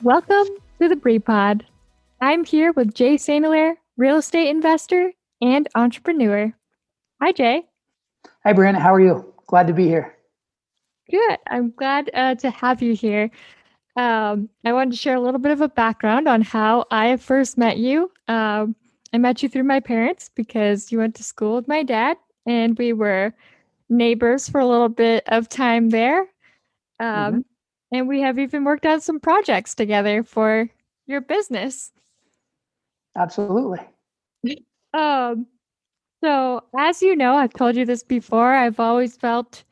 Welcome to the Bree Pod. I'm here with Jay Hilaire, real estate investor and entrepreneur. Hi, Jay. Hi, Brianna. How are you? Glad to be here. Good. I'm glad to have you here. I wanted to share a little bit of a background on how I first met you. I met you through my parents because you went to school with my dad, and we were neighbors for a little bit of time there. Hmm. Um, and we have even worked on some projects together for your business. Absolutely. Um, so, as you know, I've told you this before, I've always felt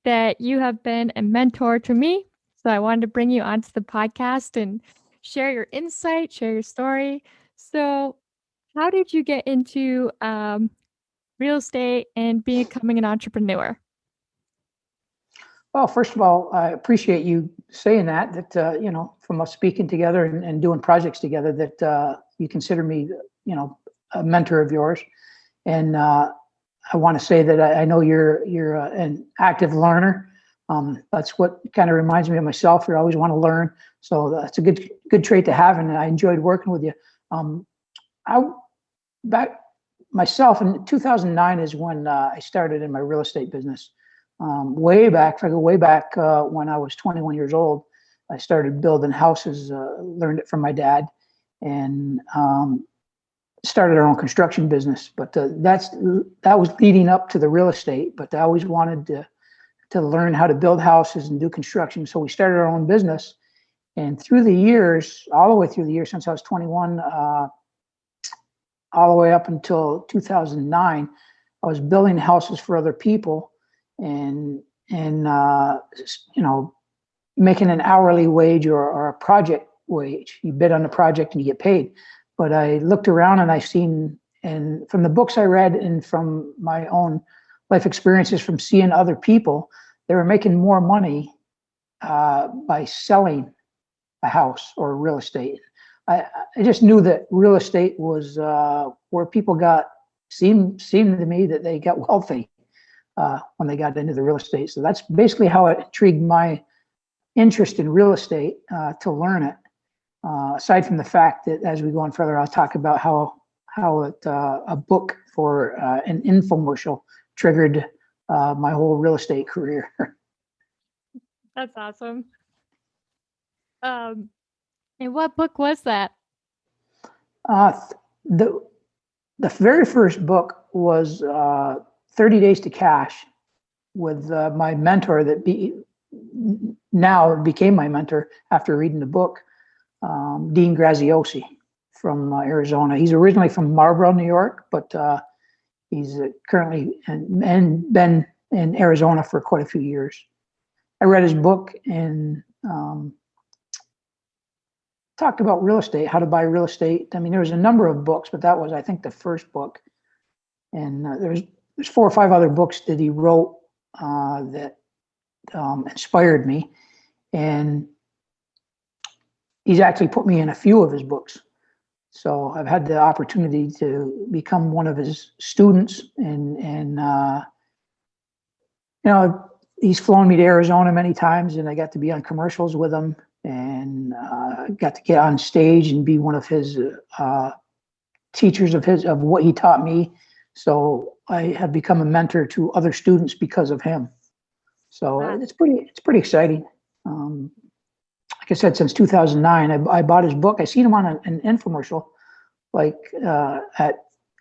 that you have been a mentor to me. So, I wanted to bring you onto the podcast and share your insight, share your story. So, how did you get into real estate and becoming an entrepreneur? Well, first of all, I appreciate you saying from us speaking together and doing projects together, that you consider me, a mentor of yours. And I want to say that I know you're an active learner. That's what kind of reminds me of myself. You always want to learn. So that's a good trait to have. And I enjoyed working with you. Um, I back myself in 2009 is when I started in my real estate business. Way back, if I go way back, when I was 21 years old, I started building houses. Learned it from my dad, and started our own construction business. But that was leading up to the real estate. But I always wanted to learn how to build houses and do construction. So we started our own business, and through the years, all the way through the years since I was 21. All the way up until 2009, I was building houses for other people, and making an hourly wage or a project wage. You bid on the project and you get paid. But I looked around and I seen, and from the books I read and from my own life experiences from seeing other people, they were making more money by selling a house or real estate. I just knew that real estate was where people seemed to me that they got wealthy when they got into the real estate. So that's basically how it intrigued my interest in real estate, to learn it. Aside from the fact that as we go on further, I'll talk about how a book for an infomercial triggered my whole real estate career. That's awesome. Um, and what book was that? Uh, the the very first book was 30 Days to Cash, with my mentor now became my mentor after reading the book, Dean Graziosi from Arizona. He's originally from Marlboro, New York, but he's currently and been in Arizona for quite a few years. I read his book and talked about real estate, how to buy real estate. I mean, there was a number of books, but that was, I think, the first book. And there's 4 or 5 other books that he wrote that inspired me. And he's actually put me in a few of his books. So I've had the opportunity to become one of his students, and he's flown me to Arizona many times, and I got to be on commercials with him, and got to get on stage and be one of his teachers of what he taught me. So I have become a mentor to other students because of him. So Wow. it's pretty exciting. Like I said, since 2009, I bought his book. I seen him on an infomercial, like at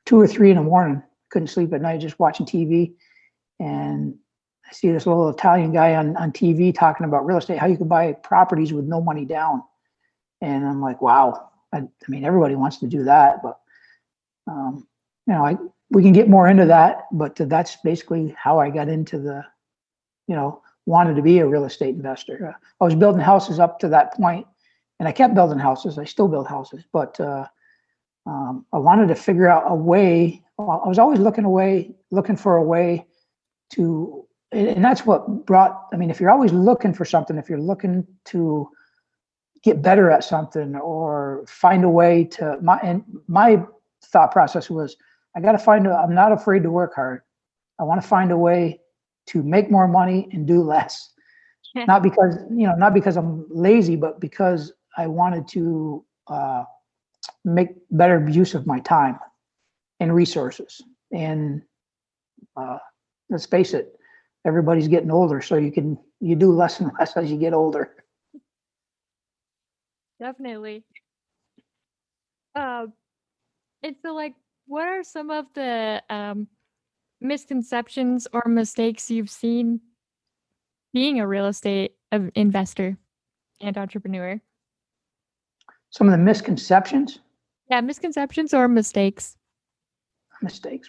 2 or 3 in the morning. Couldn't sleep at night, just watching TV, and I see this little Italian guy on TV talking about real estate, how you can buy properties with no money down. And I'm like, wow. I mean, everybody wants to do that, but we can get more into that. But that's basically how I got into wanted to be a real estate investor. I was building houses up to that point, and I kept building houses. I still build houses, but I wanted to figure out a way. I was always looking for a way to, and that's what brought. I mean, if you're always looking for something, if you're looking to get better at something or find a way to, my thought process was, I'm not afraid to work hard. I want to find a way to make more money and do less. Not because I'm lazy, but because I wanted to make better use of my time and resources. And let's face it, everybody's getting older, so you do less and less as you get older. Definitely. Uh, and so, like, what are some of the misconceptions or mistakes you've seen being a real estate investor and entrepreneur? Some of the misconceptions, Yeah, misconceptions or mistakes. mistakes,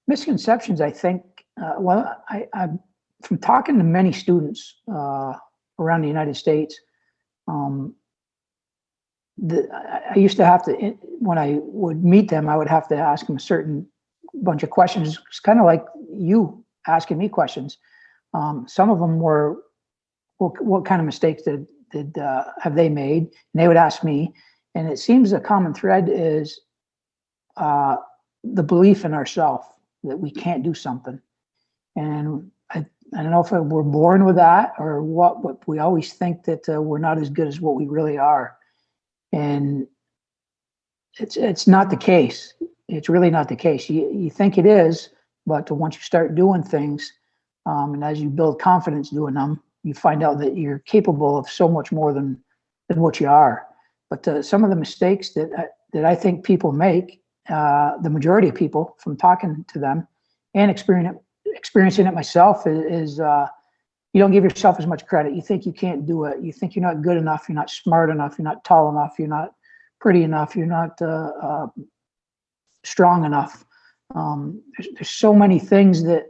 misconceptions. I think. Well, from talking to many students around the United States, I used to have to, when I would meet them, I would have to ask them a certain bunch of questions. It's kind of like you asking me questions. Some of them were, what kind of mistakes did have they made? And they would ask me. And it seems a common thread is the belief in ourselves that we can't do something. And I don't know if we're born with that or what, but we always think that we're not as good as what we really are. And it's not the case. It's really not the case. You think it is, but once you start doing things, and as you build confidence doing them, you find out that you're capable of so much more than what you are. But some of the mistakes that I think people make, the majority of people, from talking to them and experiencing it myself, is you don't give yourself as much credit. You think you can't do it. You think you're not good enough. You're not smart enough. You're not tall enough. You're not pretty enough. You're not strong enough. There's so many things that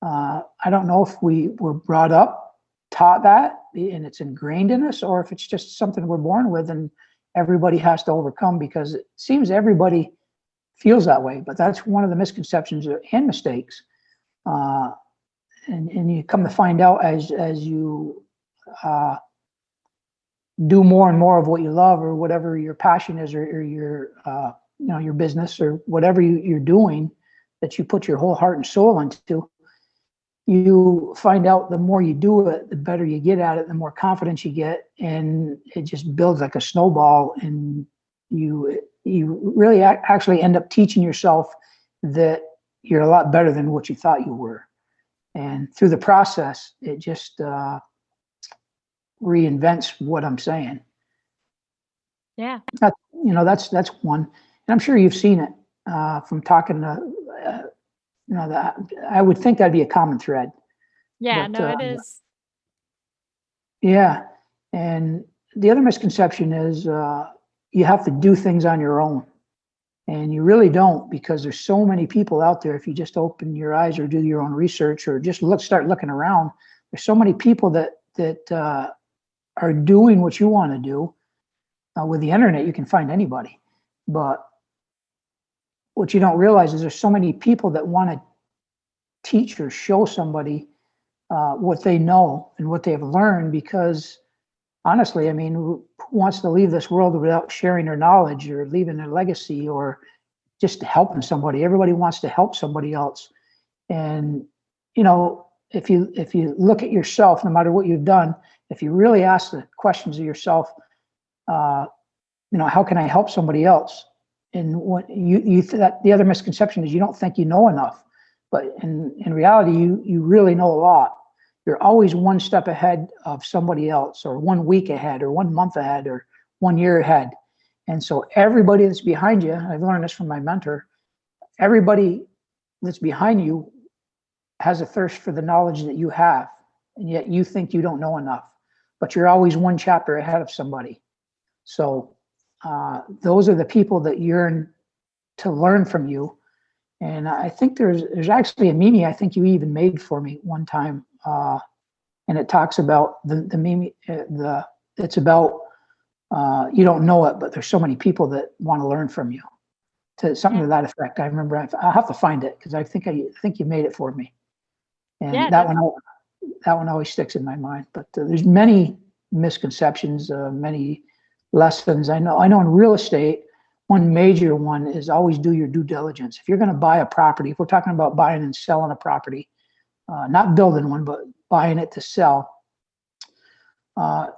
I don't know if we were brought up, taught that, and it's ingrained in us, or if it's just something we're born with and everybody has to overcome, because it seems everybody feels that way. But that's one of the misconceptions and mistakes. And you come to find out as you do more and more of what you love, or whatever your passion is, or your your business, or whatever you're doing that you put your whole heart and soul into, you find out the more you do it, the better you get at it, the more confidence you get, and it just builds like a snowball. And you really actually end up teaching yourself that you're a lot better than what you thought you were. And through the process, it just reinvents what I'm saying. Yeah. That's one. And I'm sure you've seen it from talking to, that I would think that'd be a common thread. Yeah, But, no, it is. Yeah. And the other misconception is you have to do things on your own. And you really don't, because there's so many people out there. If you just open your eyes or do your own research, or just start looking around, there's so many people that are doing what you want to do. With the internet, you can find anybody. But what you don't realize is there's so many people that want to teach or show somebody what they know and what they have learned, because honestly, I mean, who wants to leave this world without sharing their knowledge or leaving a legacy or just helping somebody? Everybody wants to help somebody else. And, if you look at yourself, no matter what you've done, if you really ask the questions of yourself, how can I help somebody else? And what that the other misconception is you don't think you know enough, but in reality, you really know a lot. You're always one step ahead of somebody else, or 1 week ahead, or 1 month ahead, or 1 year ahead. And so everybody that's behind you, I've learned this from my mentor, everybody that's behind you has a thirst for the knowledge that you have, and yet you think you don't know enough, but you're always one chapter ahead of somebody. So those are the people that yearn to learn from you. And I think there's actually a meme I think you even made for me one time, and it talks about the meme. It's about you don't know it, but there's so many people that want to learn from you. To something to that effect. I remember. I'll have to find it, because I think you made it for me. And Yeah, that one always sticks in my mind. But there's many misconceptions, many lessons. I know in real estate, one major one is always do your due diligence. If you're going to buy a property, if we're talking about buying and selling a property, not building one, but buying it to sell,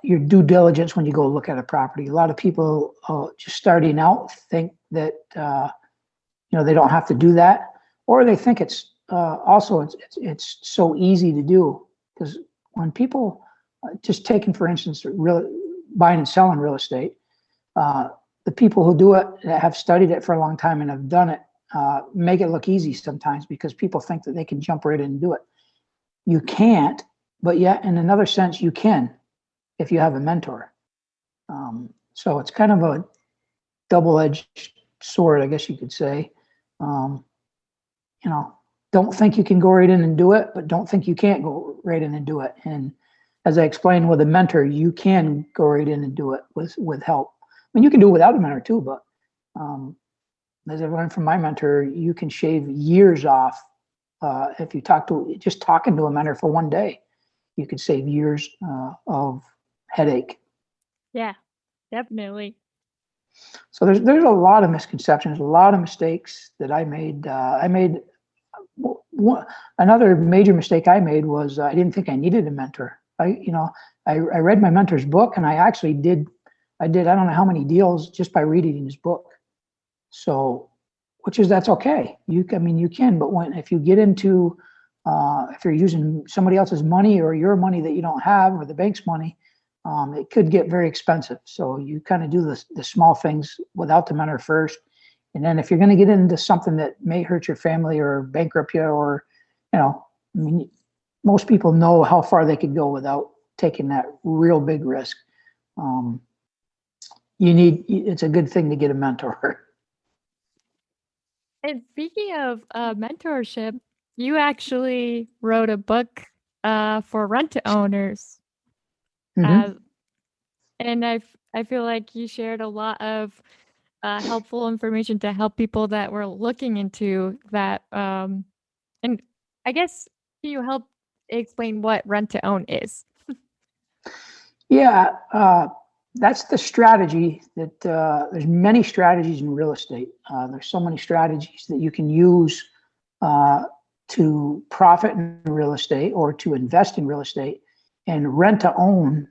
your due diligence when you go look at a property. A lot of people just starting out think that they don't have to do that, or they think it's it's so easy to do. Because when people just taking, for instance, real buying and selling real estate, the people who do it that have studied it for a long time and have done it make it look easy sometimes, because people think that they can jump right in and do it. You can't, but yet in another sense you can if you have a mentor. So it's kind of a double-edged sword, I guess you could say. Don't think you can go right in and do it, but don't think you can't go right in and do it. And as I explained, with a mentor, you can go right in and do it with help. I mean, you can do it without a mentor too, but as I've learned from my mentor, you can shave years off if you talking to a mentor for one day. You could save years of headache. Yeah, definitely. So there's a lot of misconceptions, a lot of mistakes that I made. Another major mistake I made was I didn't think I needed a mentor. I read my mentor's book, and I actually did I don't know how many deals just by reading his book. So, that's okay. You can, but if you get into if you're using somebody else's money or your money that you don't have, or the bank's money, it could get very expensive. So you kind of do the small things without the mentor first. And then if you're going to get into something that may hurt your family or bankrupt you, or, most people know how far they could go without taking that real big risk. It's a good thing to get a mentor. And speaking of mentorship, you actually wrote a book for rent-to-owners. Mm-hmm. And I feel like you shared a lot of helpful information to help people that were looking into that. And I guess, can you help explain what rent-to-own is? Yeah, that's the strategy that there's many strategies in real estate. There's so many strategies that you can use to profit in real estate or to invest in real estate. And rent to own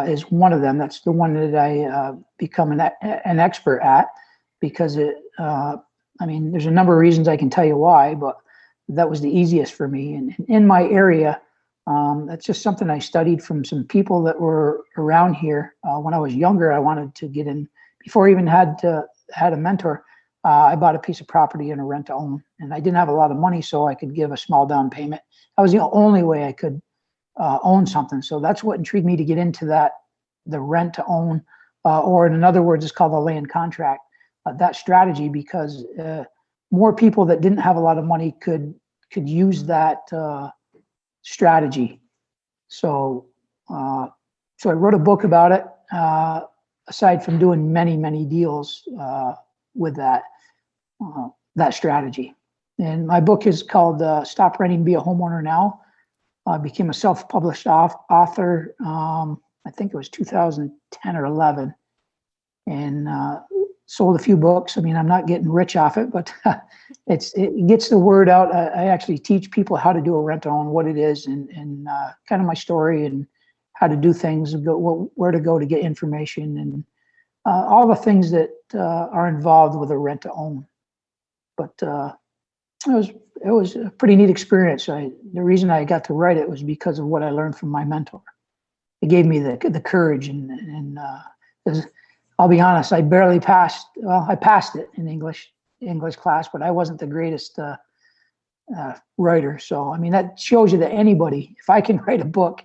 is one of them. That's the one that I become an expert at, because there's a number of reasons. I can tell you why, but that was the easiest for me. And in my area, that's just something I studied from some people that were around here. When I was younger, I wanted to get in before I even had a mentor. I bought a piece of property in a rent to own, and I didn't have a lot of money, so I could give a small down payment. That was the only way I could own something. So that's what intrigued me to get into the rent to own, or in other words, it's called the land contract. That strategy, because more people that didn't have a lot of money could use that strategy. So I wrote a book about it. Aside from doing many deals with that strategy, and my book is called "Stop Renting, Be a Homeowner Now." I became a self-published author. I think it was 2010 or 11, and sold a few books. I'm not getting rich off it, but it gets the word out. I actually teach people how to do a rent to own, what it is, and kind of my story and how to do things, where to go to get information, and all the things that are involved with a rent to own. But it was a pretty neat experience. The reason I got to write it was because of what I learned from my mentor. It gave me the courage, and I'll be honest, I barely passed. Well, I passed it in English class, but I wasn't the greatest writer. So, that shows you that anybody, if I can write a book,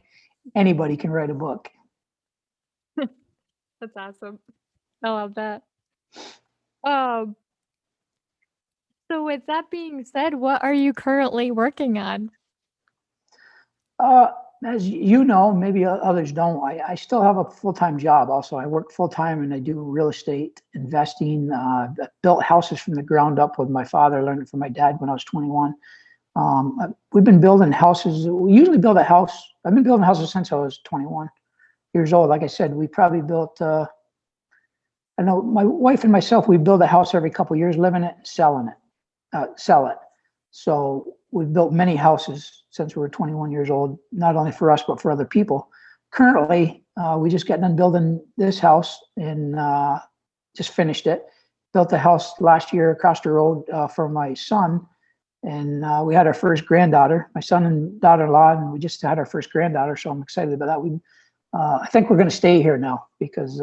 anybody can write a book. That's awesome. I love that. Um, so with that being said, what are you currently working on? As you know, maybe others don't. I still have a full-time job. Also, I work full-time and I do real estate investing. Built houses from the ground up with my father. I learned it from my dad when I was 21. We've been building houses. We usually build a house. I've been building houses since I was 21 years old. Like I said, we probably built. I know my wife and myself. We build a house every couple of years, live in it, and sell it. So we've built many houses since we were 21 years old, not only for us, but for other people. currently, we just got done building this house and just finished it. Built a house last year across the road for my son, and we had our first granddaughter, my son and daughter-in-law, and we just had our first granddaughter. So I'm excited about that. I think we're going to stay here now because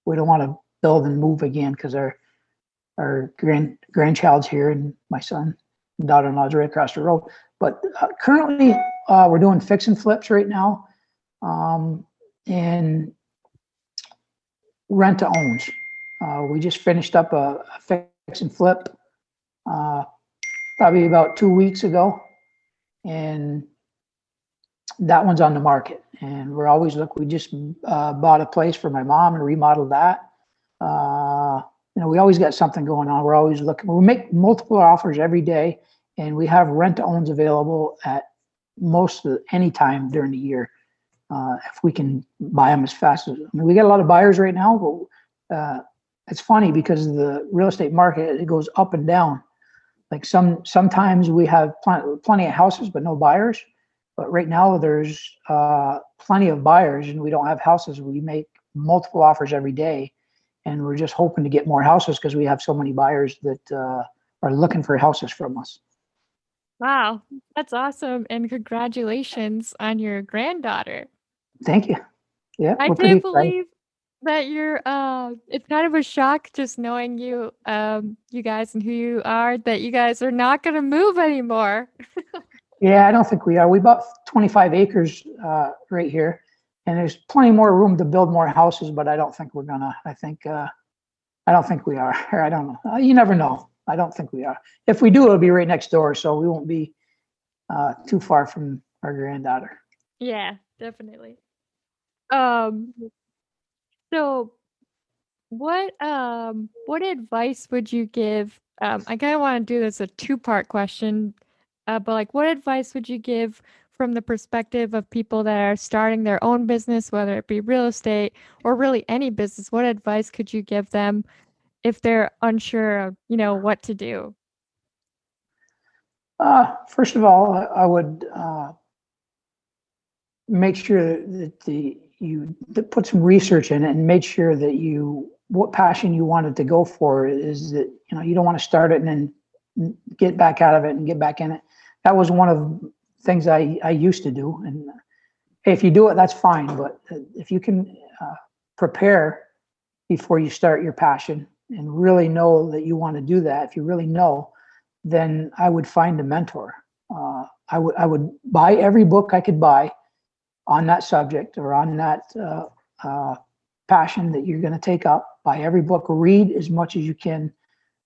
we don't want to build and move again because our grandchild's here, and my son and daughter-in-law is right across the road. But currently, we're doing fix and flips right now, and rent to owns. We just finished up a fix and flip probably about 2 weeks ago, and that one's on the market. And we're always we just bought a place for my mom and remodeled that. We always got something going on. We're always looking. We make multiple offers every day, and we have rent to owns available at most of any time during the year. If we can buy them as fast as, we got a lot of buyers right now, but it's funny because the real estate market, it goes up and down. Like sometimes we have plenty of houses, but no buyers. But right now there's plenty of buyers and we don't have houses. We make multiple offers every day, and we're just hoping to get more houses because we have so many buyers that are looking for houses from us. Wow, that's awesome. And congratulations on your granddaughter. Thank you. Yeah, I we're pretty can't excited. believe that you're it's kind of a shock just knowing you guys and who you are, that you guys are not gonna move anymore. Yeah, I don't think we are. We bought 25 acres right here, and there's plenty more room to build more houses, but I don't think we're gonna. I don't think we are. Or I don't know. You never know. I don't think we are. If we do, it'll be right next door, so we won't be too far from our granddaughter. Yeah, definitely. Um, so what advice would you give? I kind of want to do this a two-part question, but like, what advice would you give from the perspective of people that are starting their own business, whether it be real estate or really any business? What advice could you give them if they're unsure of, what to do? First of all, I would make sure that you put some research in it and make sure that what passion you wanted to go for is that, you don't want to start it and then get back out of it and get back in it. That was one of the things I used to do. And hey, if you do it, that's fine. But if you can prepare before you start your passion and really know that you want to do that, if you really know, then I would find a mentor. I would buy every book I could buy on that subject or on that passion that you're going to take up. Buy every book, read as much as you can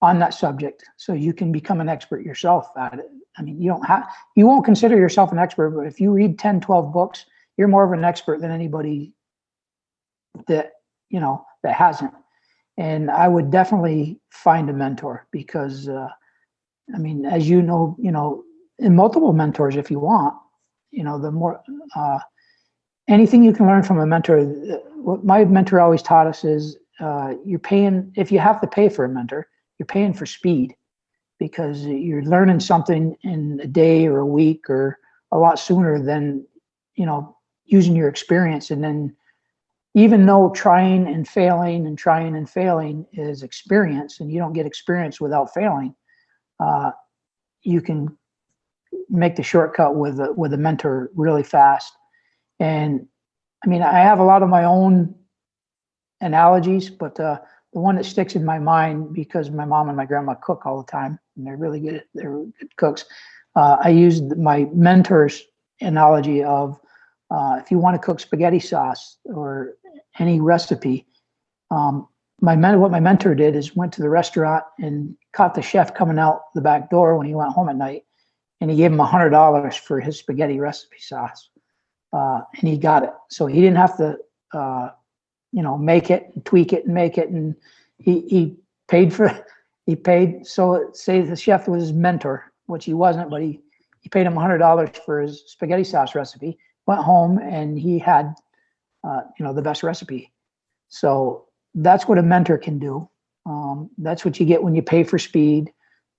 on that subject so you can become an expert yourself at it. I mean, you won't consider yourself an expert, but if you read 10, 12 books, you're more of an expert than anybody that hasn't. And I would definitely find a mentor because as and multiple mentors if you want, the more anything you can learn from a mentor. What my mentor always taught us is you're paying, if you have to pay for a mentor, you're paying for speed because you're learning something in a day or a week or a lot sooner than, using your experience. And then even though trying and failing is experience, and you don't get experience without failing, you can make the shortcut with a mentor really fast. And I have a lot of my own analogies, but the one that sticks in my mind, because my mom and my grandma cook all the time and they're good cooks. I used my mentor's analogy of if you want to cook spaghetti sauce or any recipe, what my mentor did is went to the restaurant and caught the chef coming out the back door when he went home at night, and he gave him $100 for his spaghetti recipe sauce. And he got it. So he didn't have to, make it and tweak it and make it. And he paid. So say the chef was his mentor, which he wasn't, but he paid him $100 for his spaghetti sauce recipe, went home and he had, the best recipe. So that's what a mentor can do. That's what you get when you pay for speed.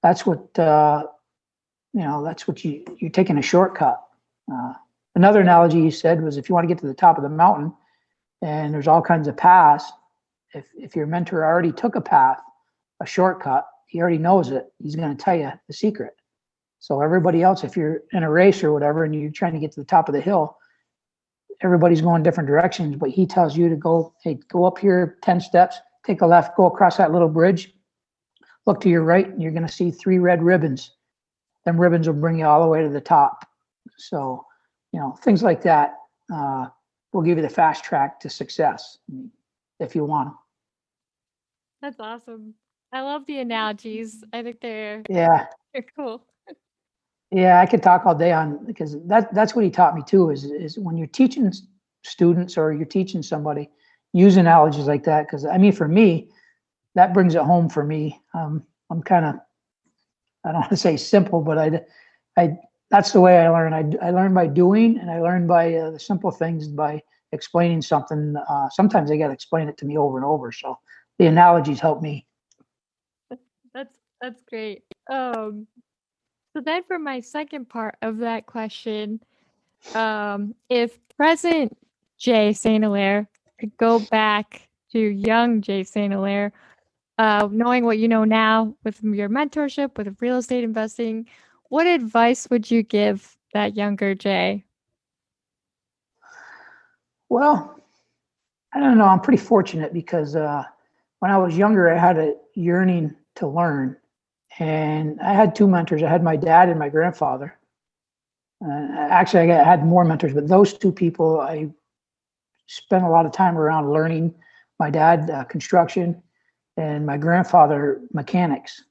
That's what, that's what you're taking a shortcut. Another analogy he said was, if you want to get to the top of the mountain and there's all kinds of paths, if your mentor already took a path, a shortcut, he already knows it, he's going to tell you the secret. So everybody else, if you're in a race or whatever and you're trying to get to the top of the hill, everybody's going different directions, but he tells you to go, hey, go up here 10 steps, take a left, go across that little bridge, look to your right, and you're going to see 3 red ribbons. Them ribbons will bring you all the way to the top. So, things like that will give you the fast track to success if you want them. That's awesome. I love the analogies. I think they're cool. Yeah, I could talk all day on, because that's what he taught me too, is when you're teaching students or you're teaching somebody, use analogies like that. Because I mean, for me, that brings it home for me. I'm kind of, I don't want to say simple, but I that's the way I learn. I learn by doing, and I learn by the simple things, by explaining something. Sometimes they got to explain it to me over and over. So the analogies help me. That's great. So then for my second part of that question, if present Jay St. Hilaire could go back to young Jay St. Hilaire, knowing what you know now with your mentorship, with real estate investing, what advice would you give that younger Jay? Well, I don't know. I'm pretty fortunate because when I was younger, I had a yearning to learn. And I had 2 mentors. I had my dad and my grandfather. Actually, I had more mentors, but those 2 people, I spent a lot of time around learning. My dad, construction, and my grandfather, mechanics.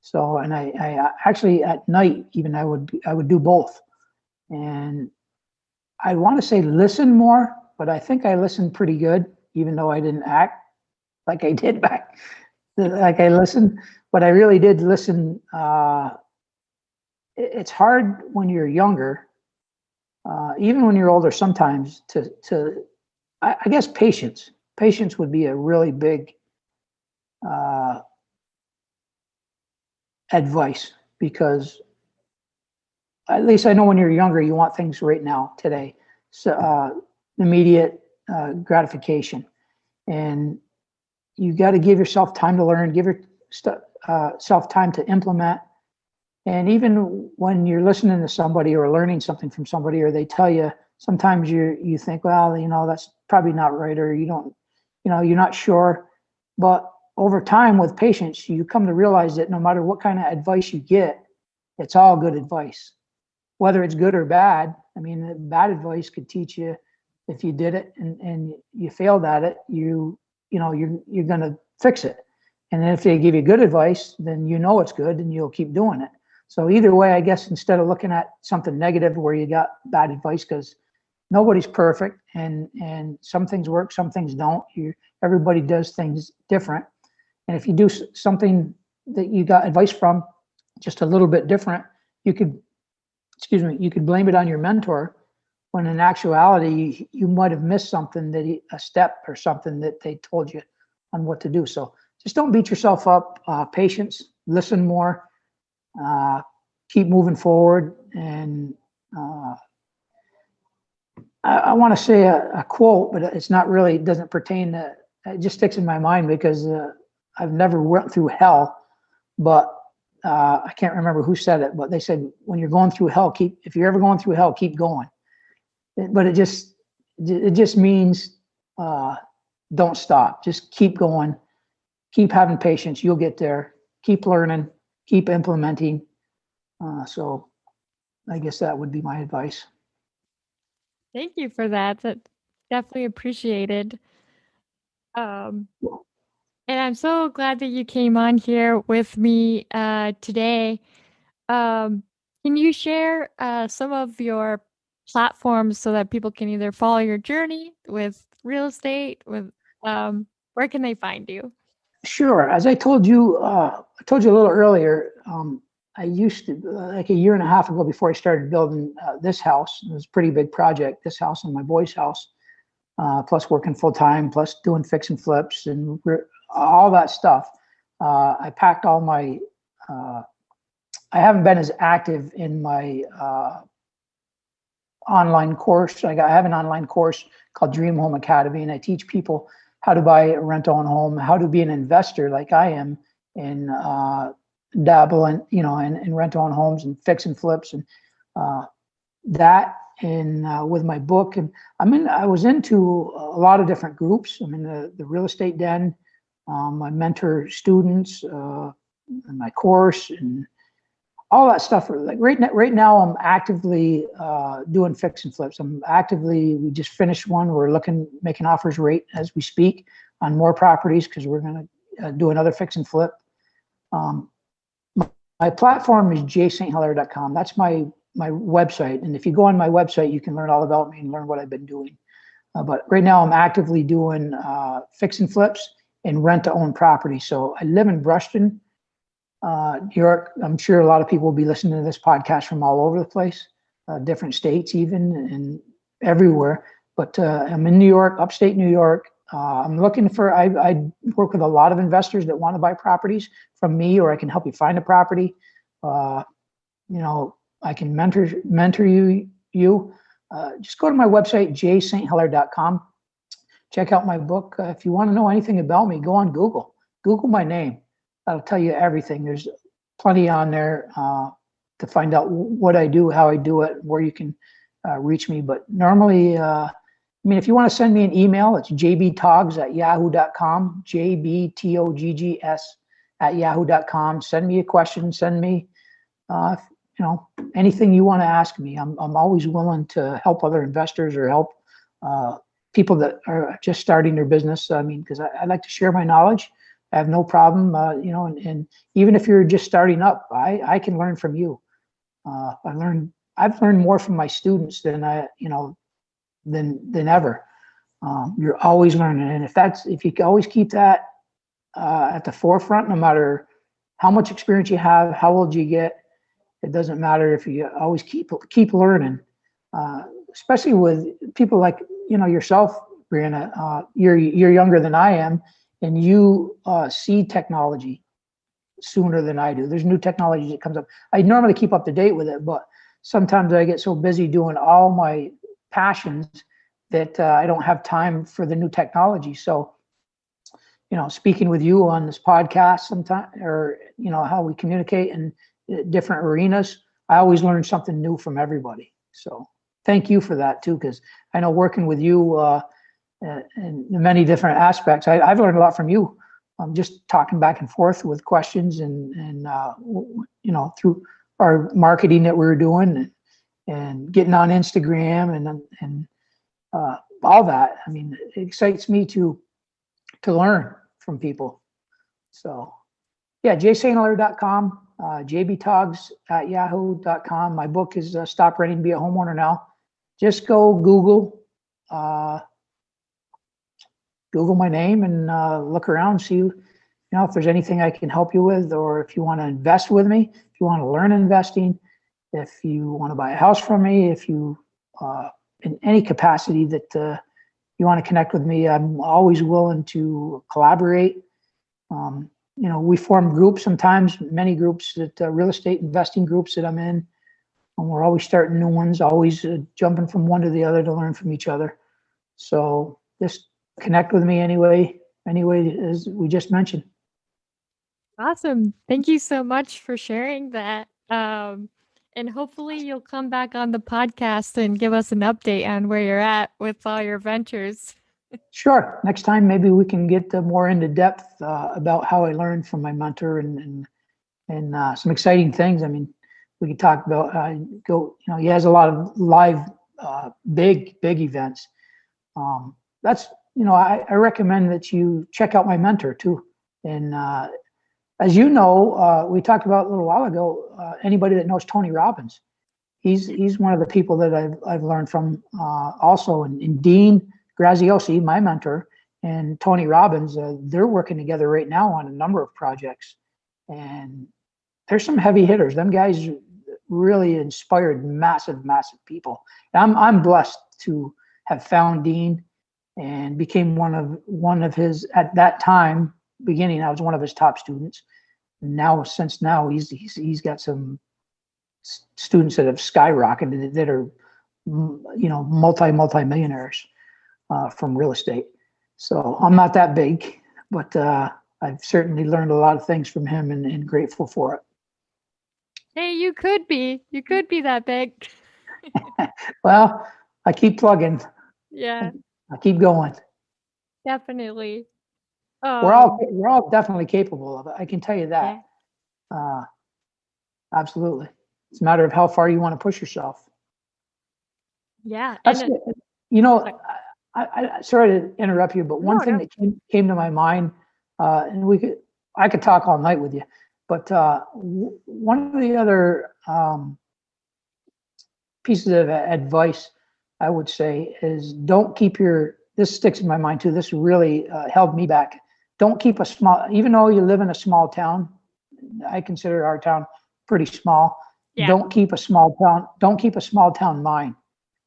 So, and I actually at night, even I would do both. And I want to say listen more, but I think I listened pretty good, even though I didn't act like I did back, like I listened, but I really did listen. It's hard when you're younger, even when you're older, sometimes I guess patience would be a really big advice, because at least I know when you're younger, you want things right now, today. So immediate gratification. And you got to give yourself time to learn, give yourself time to implement. And even when you're listening to somebody or learning something from somebody, or they tell you, sometimes you think, well, that's probably not right, or you don't, you're not sure. But over time, with patience, you come to realize that no matter what kind of advice you get, it's all good advice, whether it's good or bad. I mean, bad advice could teach you, if you did it and you failed at it, you're going to fix it. And if they give you good advice, then it's good and you'll keep doing it. So either way, I guess, instead of looking at something negative where you got bad advice, because nobody's perfect, and some things work, some things don't. Everybody does things different. And if you do something that you got advice from just a little bit different, you could blame it on your mentor, when in actuality, you might have missed something, a step or something that they told you on what to do. So just don't beat yourself up. Patience, listen more, keep moving forward. And I want to say a quote, but it's not really, it doesn't pertain to, it just sticks in my mind because I've never went through hell, but I can't remember who said it, but they said, when you're going through hell, if you're ever going through hell, keep going. But it just means don't stop. Just keep going. Keep having patience. You'll get there. Keep learning. Keep implementing. So I guess that would be my advice. Thank you for that. That's definitely appreciated. And I'm so glad that you came on here with me today. Can you share some of your platforms so that people can either follow your journey with real estate, where can they find you? Sure. As I told you a little earlier, I used to, like a year and a half ago, before I started building this house, it was a pretty big project, this house and my boy's house, plus working full time, plus doing fix and flips and all that stuff. I packed all my, I haven't been as active in my online course. I have an online course called Dream Home Academy, and I teach people how to buy a rent-own home, how to be an investor like I am, and dabble in, in rent-own homes and fix and flips and that. And with my book, and I was into a lot of different groups. I'm in the real estate den. I mentor students in my course and all that stuff. Like right now, I'm actively doing fix and flips. We just finished one. We're making offers right as we speak on more properties because we're going to do another fix and flip. My platform is jsthilaire.com. That's my website. And if you go on my website, you can learn all about me and learn what I've been doing. But right now I'm actively doing fix and flips and rent to own property. So I live in Brushton, New York. I'm sure a lot of people will be listening to this podcast from all over the place, different states even, and everywhere. But I'm in New York, upstate New York. I'm looking for, I work with a lot of investors that want to buy properties from me, or I can help you find a property. I can mentor you. Just go to my website, jsthilaire.com. Check out my book. If you want to know anything about me, go on Google. Google my name. That'll tell you everything. There's plenty on there to find out what I do, how I do it, where you can reach me. But normally, if you want to send me an email, it's jbtoggs@yahoo.com, jbtoggs@yahoo.com. Send me a question. Send me, anything you want to ask me. I'm always willing to help other investors or help people that are just starting their business. Because I like to share my knowledge. I have no problem, and even if you're just starting up, I can learn from you. I've learned more from my students than than ever. You're always learning, and if you can always keep that at the forefront, no matter how much experience you have, how old you get, it doesn't matter. If you always keep learning, especially with people like yourself, Brianna. You're younger than I am, and you see technology sooner than I do. There's new technology that comes up. I normally keep up to date with it, but sometimes I get so busy doing all my passions that I don't have time for the new technology. So, speaking with you on this podcast sometime, or how we communicate in different arenas, I always learn something new from everybody. So thank you for that too, because I know working with you in many different aspects, I've learned a lot from you. Just talking back and forth with questions and through our marketing that we were doing and getting on Instagram and all that. It excites me to learn from people. So yeah, jsthilaire.com, jbtoggs@yahoo.com. My book is Stop Renting, Be a Homeowner Now. Just go Google my name and look around, see if there's anything I can help you with, or if you want to invest with me, if you want to learn investing, if you want to buy a house from me, if you in any capacity that you want to connect with me, I'm always willing to collaborate. We form groups sometimes, many groups that real estate investing groups that I'm in, and we're always starting new ones, always jumping from one to the other to learn from each other. So just connect with me anyway, as we just mentioned. Awesome. Thank you so much for sharing that. And hopefully you'll come back on the podcast and give us an update on where you're at with all your ventures. Sure. Next time, maybe we can get more into depth about how I learned from my mentor and some exciting things. We could talk about he has a lot of live big events. I recommend that you check out my mentor too. And as you know, we talked about a little while ago, anybody that knows Tony Robbins, he's one of the people that I've learned from also. And Dean Graziosi, my mentor, and Tony Robbins, they're working together right now on a number of projects. And there's some heavy hitters. Them guys really inspired massive people. And I'm blessed to have found Dean and became one of his, at that time, beginning, I was one of his top students. And now, he's got some students that have skyrocketed that are multi-millionaires from real estate. So I'm not that big, but I've certainly learned a lot of things from him and grateful for it. Hey, you could be that big. Well, I keep plugging. Yeah, I keep going. definitely. We're all definitely capable of it. I can tell you that. Yeah, Uh, absolutely. It's a matter of how far you want to push yourself. yeah, That's and it. You know, like, I sorry to interrupt you, but one no, thing no, that came to my mind, and I could talk all night with you, but one of the other pieces of advice I would say is don't keep this sticks in my mind too. This really held me back. Don't keep even though you live in a small town, I consider our town pretty small. yeah, Don't keep a small town mind.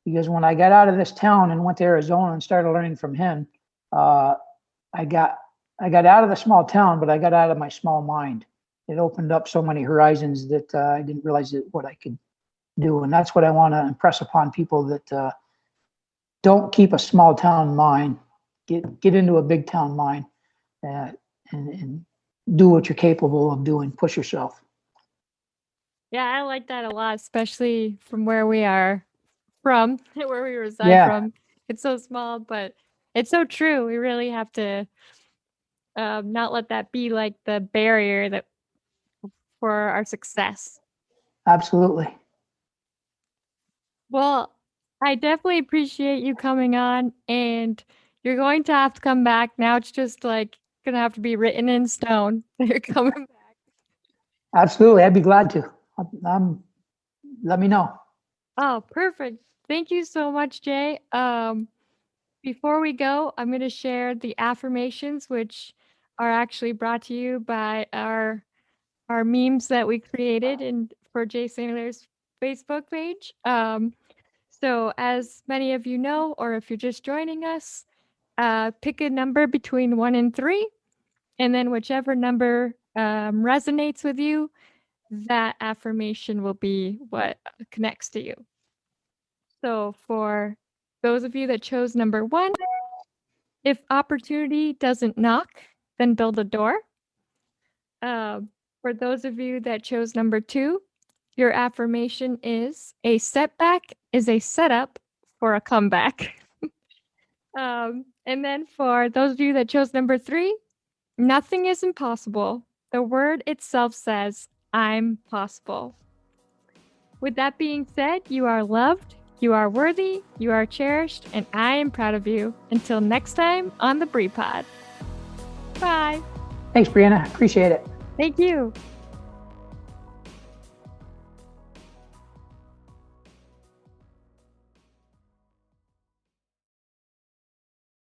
Because when I got out of this town and went to Arizona and started learning from him, uh, I got out of the small town, but I got out of my small mind. It opened up so many horizons that I didn't realize what I could do, and that's what I want to impress upon people, that don't keep a small town mind. Get into a big town mind, uh, and do what you're capable of doing. Push yourself. yeah. I like that a lot, especially from where we are from, where we reside Yeah, from. It's so small, but it's so true. We really have to not let that be like the barrier that for our success. absolutely. Well, I definitely appreciate you coming on, and you're going to have to come back. Now it's just like gonna have to be written in stone that you're coming back. Absolutely. I'd be glad to. Let me know. Oh, perfect. Thank you so much, Jay. Before we go, I'm gonna share the affirmations, which are actually brought to you by our memes that we created and for Jay Sandler's Facebook page. So as many of you know, or if you're just joining us, pick a number between 1 and 3, and then whichever number resonates with you, that affirmation will be what connects to you. So for those of you that chose number 1, if opportunity doesn't knock, then build a door. Uh, for those of you that chose number 2, your affirmation is a setback is a setup for a comeback. And then for those of you that chose number 3, nothing is impossible. The word itself says, I'm possible. With that being said, you are loved, you are worthy, you are cherished, and I am proud of you. Until next time on the Bree Pod. Bye. Thanks, Brianna. Appreciate it. Thank you.